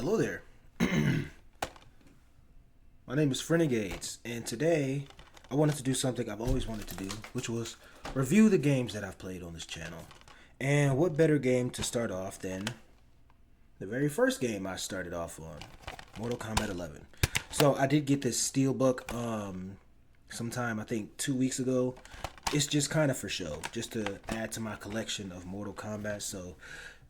Hello there. My name is Frenegades, and today I wanted to do something I've always wanted to do, which was review the games that I've played on this channel. And what better game to start off than the very first game I started off on, Mortal Kombat 11. So I did get this steelbook sometime, I think 2 weeks ago. It's just kind of for show, just to add to my collection of Mortal Kombat. So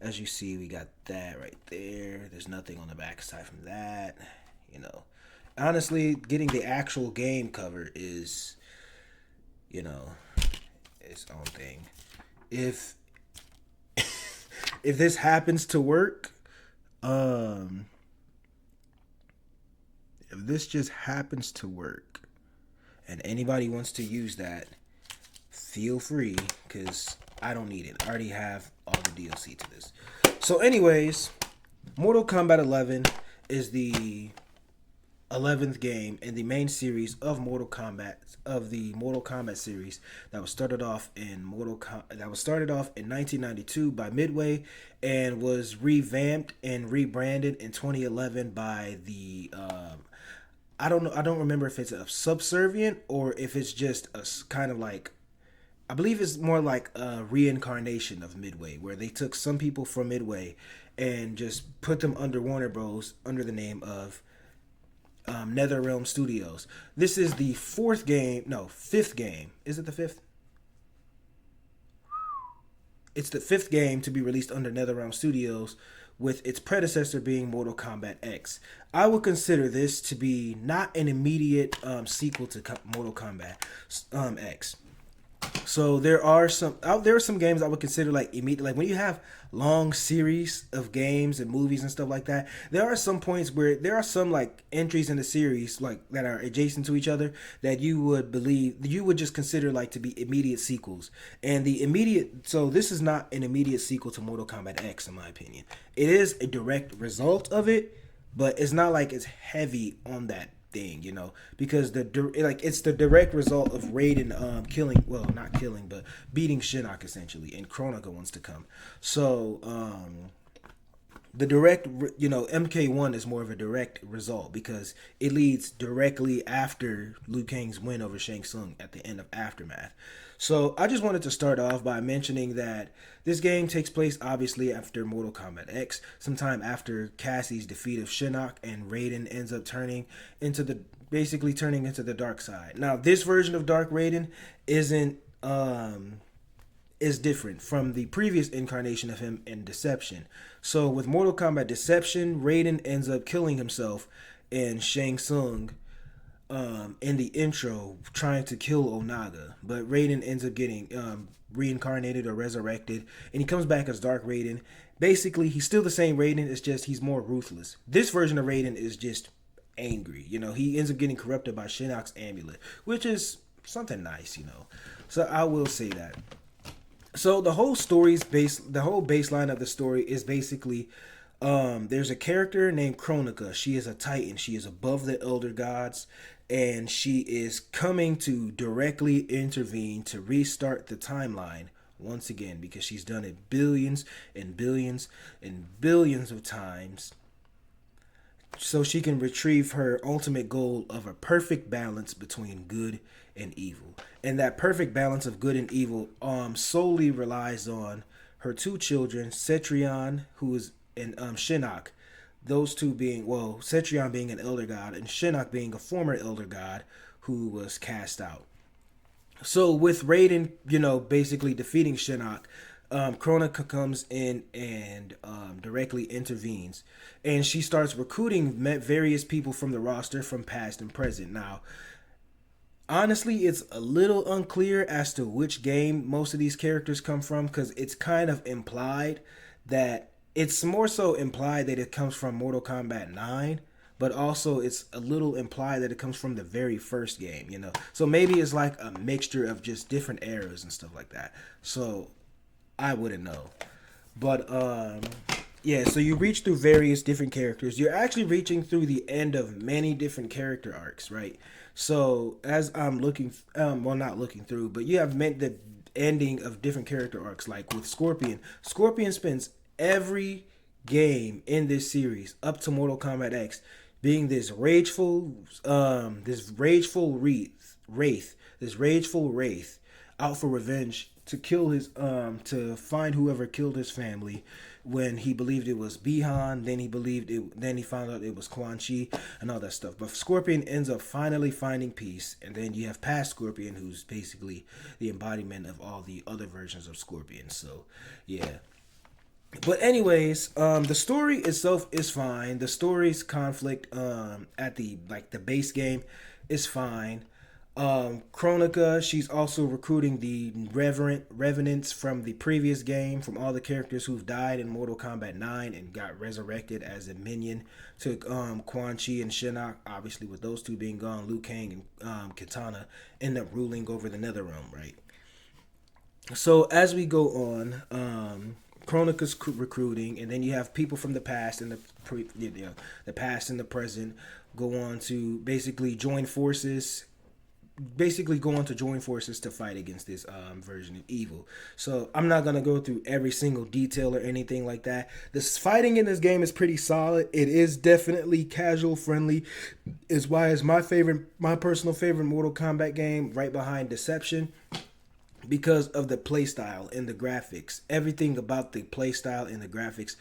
as you see, we got that right there. There's nothing on the back aside from that. You know, honestly, getting the actual game cover is, its own thing. If if this happens to work, if this just happens to work, and anybody wants to use that, feel free, because I don't need it. I already have all the DLC to this. So anyways, Mortal Kombat 11 is the 11th game in the main series of Mortal Kombat, of the Mortal Kombat series that was started off in 1992 by Midway and was revamped and rebranded in 2011 by the I don't remember if it's a subservient or if it's just a kind of like, I believe it's more like a reincarnation of Midway, where they took some people from Midway and just put them under Warner Bros. Under the name of NetherRealm Studios. This is the fifth game. Is it the fifth? It's the fifth game to be released under NetherRealm Studios, with its predecessor being Mortal Kombat X. I would consider this to be not an immediate sequel to Mortal Kombat X. So there are some games I would consider like immediate, like when you have long series of games and movies and stuff like that. There are some points where there are some like entries in the series like that are adjacent to each other that you would just consider like to be immediate sequels. And so this is not an immediate sequel to Mortal Kombat X in my opinion. It is a direct result of it, but it's not like it's heavy on that thing, because it's the direct result of Raiden beating Shinnok essentially, and Kronika wants to come. So the direct, MK1 is more of a direct result because it leads directly after Liu Kang's win over Shang Tsung at the end of Aftermath. So I just wanted to start off by mentioning that this game takes place obviously after Mortal Kombat X, sometime after Cassie's defeat of Shinnok, and Raiden ends up turning into the dark side. Now this version of Dark Raiden is different from the previous incarnation of him in Deception. So with Mortal Kombat Deception, Raiden ends up killing himself and Shang Tsung in the intro trying to kill Onaga, but Raiden ends up getting reincarnated or resurrected, and he comes back as Dark Raiden. Basically, he's still the same Raiden, it's just he's more ruthless. This version of Raiden is just angry. He ends up getting corrupted by Shinnok's amulet, which is something nice. So I will say that. So the whole baseline of the story is basically there's a character named Kronika. She is a Titan. She is above the Elder Gods, and she is coming to directly intervene to restart the timeline once again, because she's done it billions and billions and billions of times, so she can retrieve her ultimate goal of a perfect balance between good and evil. And that perfect balance of good and evil solely relies on her two children, Cetrion, and Shinnok. Those two being, Cetrion being an elder god and Shinnok being a former elder god who was cast out. So with Raiden, basically defeating Shinnok, Kronika comes in and directly intervenes, and she starts recruiting various people from the roster from past and present. Now, honestly, it's a little unclear as to which game most of these characters come from, because it's kind of implied that it's more so implied that it comes from Mortal Kombat 9, but also it's a little implied that it comes from the very first game, So maybe it's like a mixture of just different eras and stuff like that. So I wouldn't know. But so you reach through various different characters. You're actually reaching through the end of many different character arcs, right? So as I'm looking, not looking through, but you have meant the ending of different character arcs, like with Scorpion. Scorpion spends every game in this series up to Mortal Kombat X being this rageful wraith out for revenge to kill his to find whoever killed his family when he believed it was Bihan, then he found out it was Quan Chi and all that stuff. But Scorpion ends up finally finding peace, and then you have past Scorpion, who's basically the embodiment of all the other versions of Scorpion. So yeah. But anyways, the story itself is fine. The story's conflict at the base game is fine. Kronika, she's also recruiting the revenants from the previous game, from all the characters who've died in Mortal Kombat 9 and got resurrected as a minion to Quan Chi and Shinnok. Obviously, with those two being gone, Liu Kang and Kitana end up ruling over the Netherrealm, right? So as we go on, Kronika's recruiting, and then you have people from the past and the past and the present go on to basically join forces to fight against this version of evil. So I'm not gonna go through every single detail or anything like that. This fighting in this game is pretty solid. It is definitely casual friendly. Is why it's my personal favorite Mortal Kombat game, right behind Deception, because of the playstyle and the graphics. Everything about the playstyle and the graphics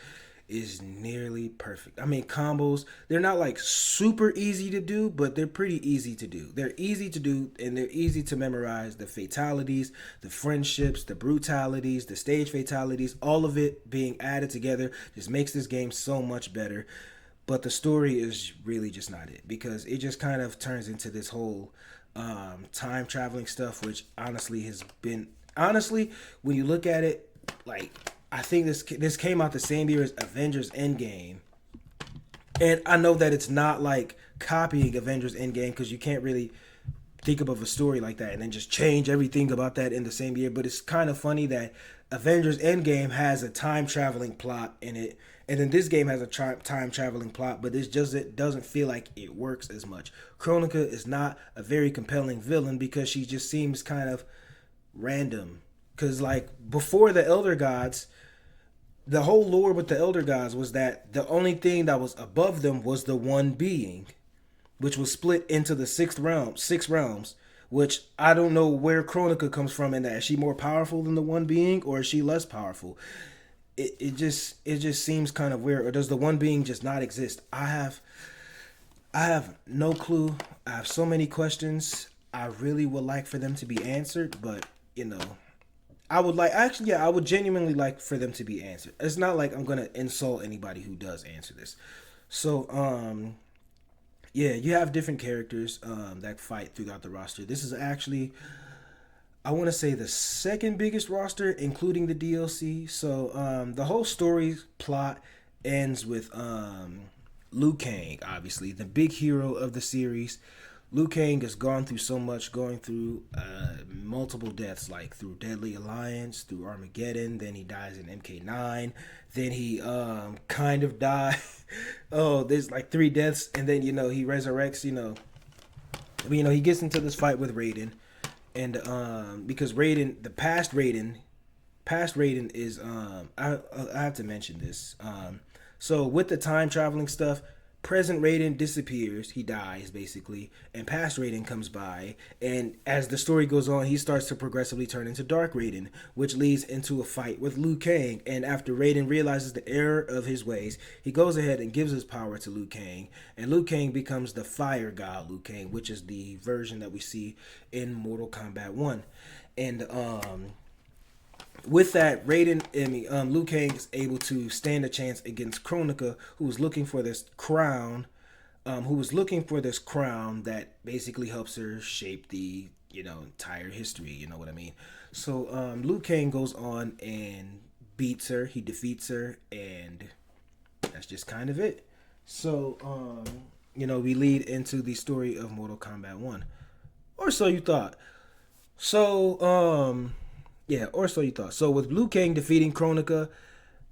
is nearly perfect. I mean, combos, they're not like super easy to do, but they're pretty easy to do. They're easy to do, and they're easy to memorize. The fatalities, the friendships, the brutalities, the stage fatalities, all of it being added together just makes this game so much better. But the story is really just not it, because it just kind of turns into this whole time traveling stuff, which honestly when you look at it, like, I think this came out the same year as Avengers Endgame, and I know that it's not like copying Avengers Endgame, because you can't really think of a story like that and then just change everything about that in the same year. But it's kind of funny that Avengers Endgame has a time traveling plot in it, and then this game has a time traveling plot, but this just it doesn't feel like it works as much. Kronika is not a very compelling villain because she just seems kind of random. Because like before the Elder Gods, the whole lore with the Elder Gods was that the only thing that was above them was the one being, which was split into the six realms, which I don't know where Kronika comes from in that. Is she more powerful than the one being, or is she less powerful? It just seems kind of weird. Or does the one being just not exist? I have no clue. I have so many questions. I really would like for them to be answered, but I would genuinely like for them to be answered. It's not like I'm gonna insult anybody who does answer this. So yeah, you have different characters that fight throughout the roster. This is actually, I want to say, the second biggest roster, including the DLC. So the whole story plot ends with Liu Kang, obviously the big hero of the series. Liu Kang has gone through so much, going through multiple deaths, like through Deadly Alliance, through Armageddon, then he dies in MK9, then he kind of dies. Oh, there's like 3 deaths, and then, he resurrects, he gets into this fight with Raiden, and because Raiden, the past Raiden is, I have to mention this. So with the time traveling stuff, present Raiden disappears, he dies basically, and past Raiden comes by, and as the story goes on, he starts to progressively turn into Dark Raiden, which leads into a fight with Liu Kang. And after Raiden realizes the error of his ways, he goes ahead and gives his power to Liu Kang, and Liu Kang becomes the Fire God Liu Kang, which is the version that we see in Mortal Kombat 1. And with that, Liu Kang is able to stand a chance against Kronika, who was looking for this crown, that basically helps her shape the, entire history, you know what I mean? So Liu Kang goes on and beats her, he defeats her, and that's just kind of it. So, we lead into the story of Mortal Kombat 1. Or so you thought. So, So with Liu Kang defeating Kronika,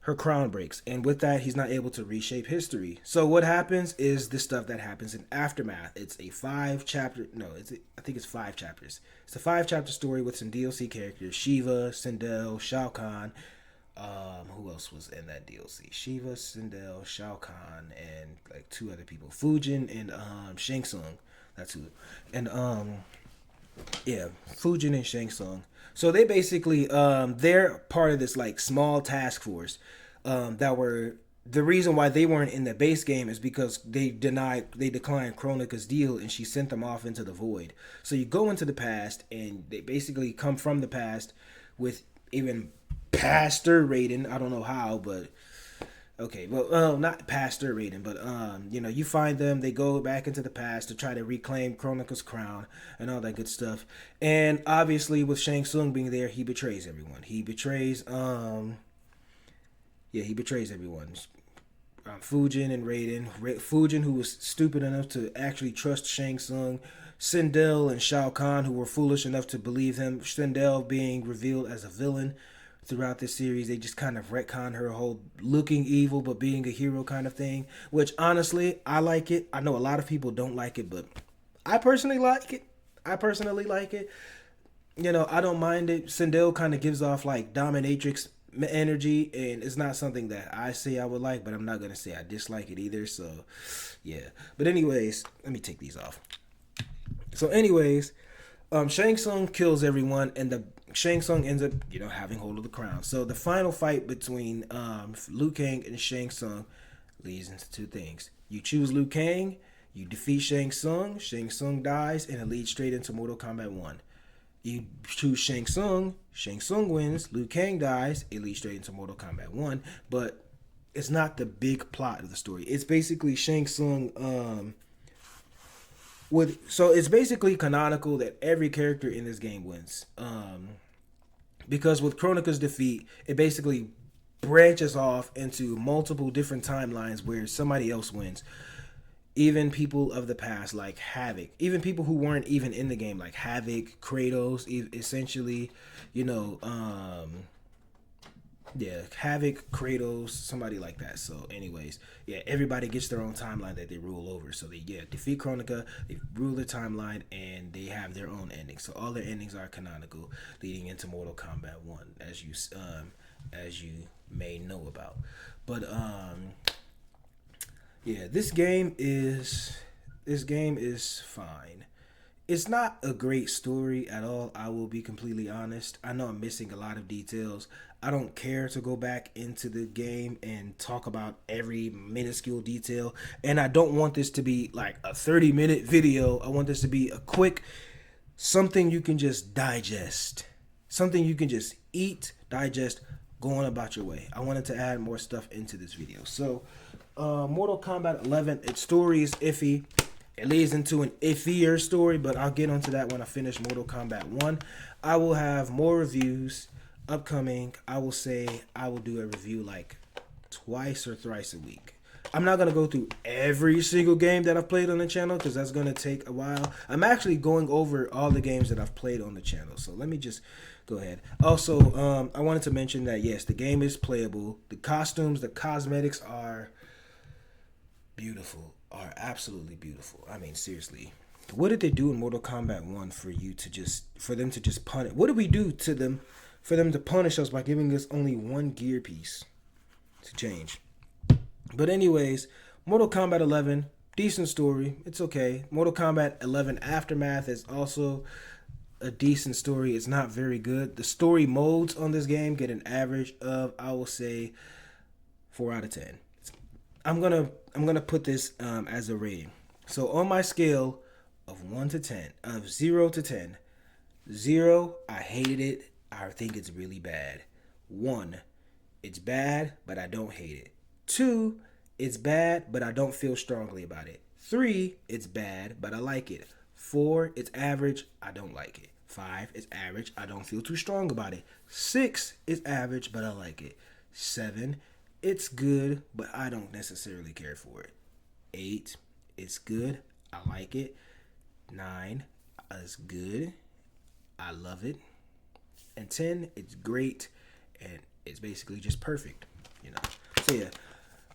her crown breaks, and with that, he's not able to reshape history. So what happens is the stuff that happens in Aftermath. It's a 5-chapter. No, I think it's 5 chapters. It's a 5-chapter story with some DLC characters: Shiva, Sindel, Shao Kahn, Who else was in that DLC? Shiva, Sindel, Shao Kahn, and like two other people, Fujin and Shang Tsung. That's who. And yeah, Fujin and Shang Tsung. So they basically they're part of this like small task force that were the reason why they weren't in the base game is because they declined Kronika's deal and she sent them off into the void. So you go into the past and they basically come from the past with even Pastor Raiden. I don't know how, but okay, well, not Pastor Raiden, but you find them. They go back into the past to try to reclaim Kronika's crown and all that good stuff. And obviously, with Shang Tsung being there, he betrays everyone. He betrays he betrays everyone. Fujin and Raiden. Fujin, who was stupid enough to actually trust Shang Tsung. Sindel and Shao Kahn, who were foolish enough to believe him. Sindel being revealed as a villain throughout this series. They just kind of retcon her whole looking evil but being a hero kind of thing, which honestly, I like it. I know a lot of people don't like it, but I personally like it. I don't mind it. Sindel kind of gives off like dominatrix energy, and it's not something that I say I would like, but I'm not gonna say I dislike it either. So yeah, but anyways, let me take these off. So anyways, Shang Tsung kills everyone, and the Shang Tsung ends up having hold of the crown. So the final fight between Liu Kang and Shang Tsung leads into two things. You choose Liu Kang, you defeat Shang Tsung dies, and it leads straight into Mortal Kombat 1. You choose Shang Tsung wins, Liu Kang dies, it leads straight into Mortal Kombat 1, but it's not the big plot of the story. It's basically Shang Tsung so it's basically canonical that every character in this game wins. Because with Kronika's defeat, it basically branches off into multiple different timelines where somebody else wins. Even people of the past like Havoc, even people who weren't even in the game like Havoc, Kratos, essentially, Havoc, Kratos, somebody like that. So anyways, everybody gets their own timeline that they rule over. So they defeat Kronika, they rule their timeline, and they have their own endings. So all their endings are canonical, leading into Mortal Kombat 1, as you may know about. But this game is fine. It's not a great story at all, I will be completely honest. I know I'm missing a lot of details. I don't care to go back into the game and talk about every minuscule detail. And I don't want this to be like a 30-minute video. I want this to be a quick, something you can just digest. Something you can just eat, digest, go on about your way. I wanted to add more stuff into this video. So, Mortal Kombat 11, its story is iffy. It leads into an iffier story, but I'll get onto that when I finish Mortal Kombat 1. I will have more reviews upcoming. I will say I will do a review like twice or thrice a week. I'm not going to go through every single game that I've played on the channel because that's going to take a while. I'm actually going over all the games that I've played on the channel. So let me just go ahead. Also, I wanted to mention that, yes, the game is playable. The costumes, the cosmetics are beautiful, are absolutely beautiful. I mean, seriously. What did they do in Mortal Kombat 1 for them to just punish? What did we do to them for them to punish us by giving us only one gear piece to change? But anyways, Mortal Kombat 11, decent story. It's okay. Mortal Kombat 11 Aftermath is also a decent story. It's not very good. The story modes on this game get an average of, I will say, 4 out of 10. I'm gonna put this as a rating. So on my scale of 1 to 10, of 0 to 10, 0, I hated it. I think it's really bad. 1, it's bad, but I don't hate it. 2, it's bad, but I don't feel strongly about it. 3, it's bad, but I like it. 4, it's average, I don't like it. 5, it's average, I don't feel too strong about it. 6, it's average, but I like it. 7, it's good, but I don't necessarily care for it. 8, it's good, I like it. 9, it's good, I love it. And 10, it's great, and it's basically just perfect, So yeah,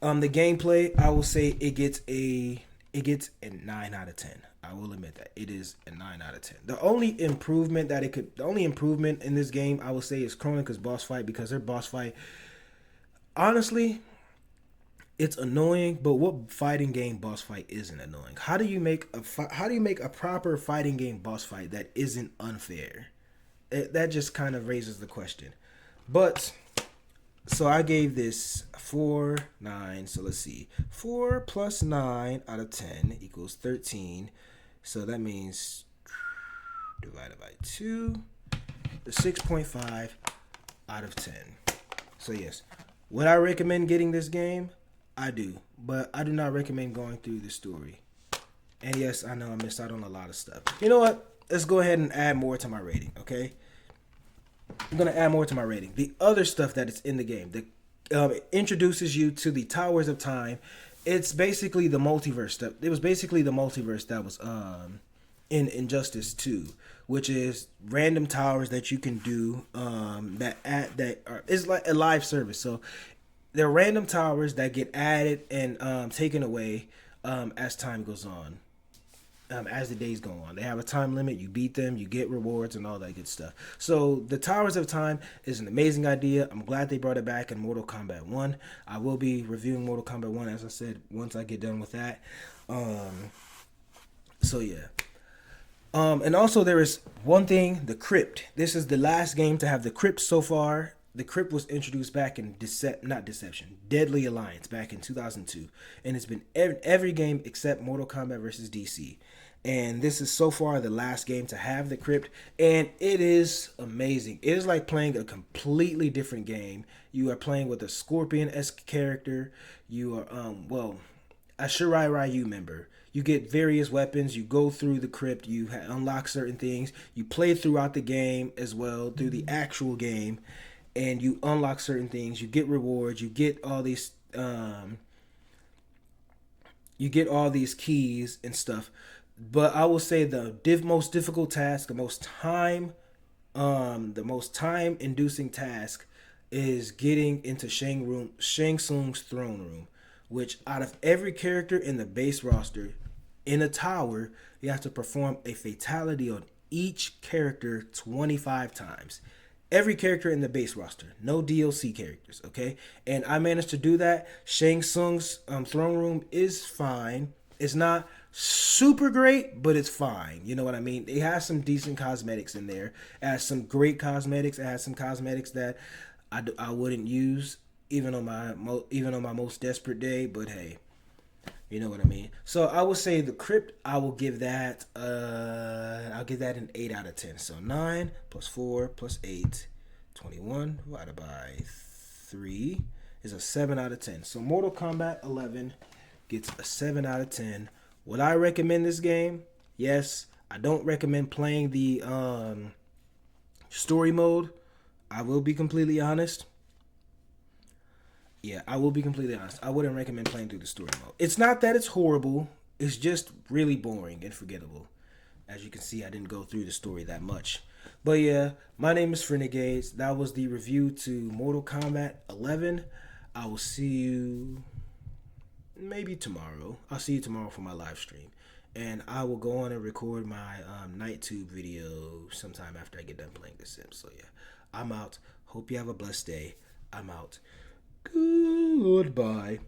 the gameplay, I will say it gets a 9 out of 10. I will admit that it is a 9 out of 10. The only improvement in this game, I will say, is Kronika's boss fight, because her boss fight honestly, it's annoying, but what fighting game boss fight isn't annoying? How do you make a proper fighting game boss fight that isn't unfair? That just kind of raises the question. But so I gave this 4, 9. So let's see. 4 plus 9 out of 10 equals 13. So that means divided by 2, 6.5 out of 10. So yes, would I recommend getting this game? I do, but I do not recommend going through the story. And yes, I know I missed out on a lot of stuff. You know what? Let's go ahead and add more to my rating, okay? I'm going to add more to my rating. The other stuff that is in the game, that it introduces you to the Towers of Time. It's basically the multiverse stuff. It was basically the multiverse that was in Injustice 2, which is random towers that you can do is like a live service. So they're random towers that get added and taken away as time goes on. As the days go on, they have a time limit. You beat them, you get rewards and all that good stuff. So the Towers of Time is an amazing idea. I'm glad they brought it back in Mortal Kombat 1. I will be reviewing Mortal Kombat 1, as I said, once I get done with that. So yeah. And also there is one thing, the Crypt. This is the last game to have the Crypt so far. The Crypt was introduced back in Deadly Alliance back in 2002, and it's been every game except Mortal Kombat versus DC. And this is so far the last game to have the Crypt, and it is amazing. It is like playing a completely different game. You are playing with a Scorpion-esque character. You are a Shirai Ryu member. You get various weapons. You go through the Crypt. You unlock certain things. You play throughout the game as well, through the actual game, and you unlock certain things. You get rewards. You get all these. You get all these keys and stuff. But I will say the most difficult task, the most time-inducing task, is getting into Shang Tsung's throne room, which out of every character in the base roster, in a tower, you have to perform a fatality on each character 25 times. Every character in the base roster, no DLC characters, okay? And I managed to do that. Shang Tsung's throne room is fine. It's not super great, but it's fine. You know what I mean? It has some decent cosmetics in there. It has some great cosmetics. It has some cosmetics that I wouldn't use even on my most desperate day. But hey, you know what I mean. So I would say the Crypt. I'll give that an 8 out of 10. So 9 plus 4 plus 8, 21 divided by 3 is a 7 out of 10. So Mortal Kombat 11 gets a 7 out of 10. Would I recommend this game? Yes. I don't recommend playing the story mode. I will be completely honest. Yeah, I will be completely honest. I wouldn't recommend playing through the story mode. It's not that it's horrible. It's just really boring and forgettable. As you can see, I didn't go through the story that much. But yeah, my name is Frenegades. That was the review to Mortal Kombat 11. I will see you maybe tomorrow. I'll see you tomorrow for my live stream. And I will go on and record my NightTube video sometime after I get done playing The Sims. So yeah, I'm out. Hope you have a blessed day. I'm out. Goodbye.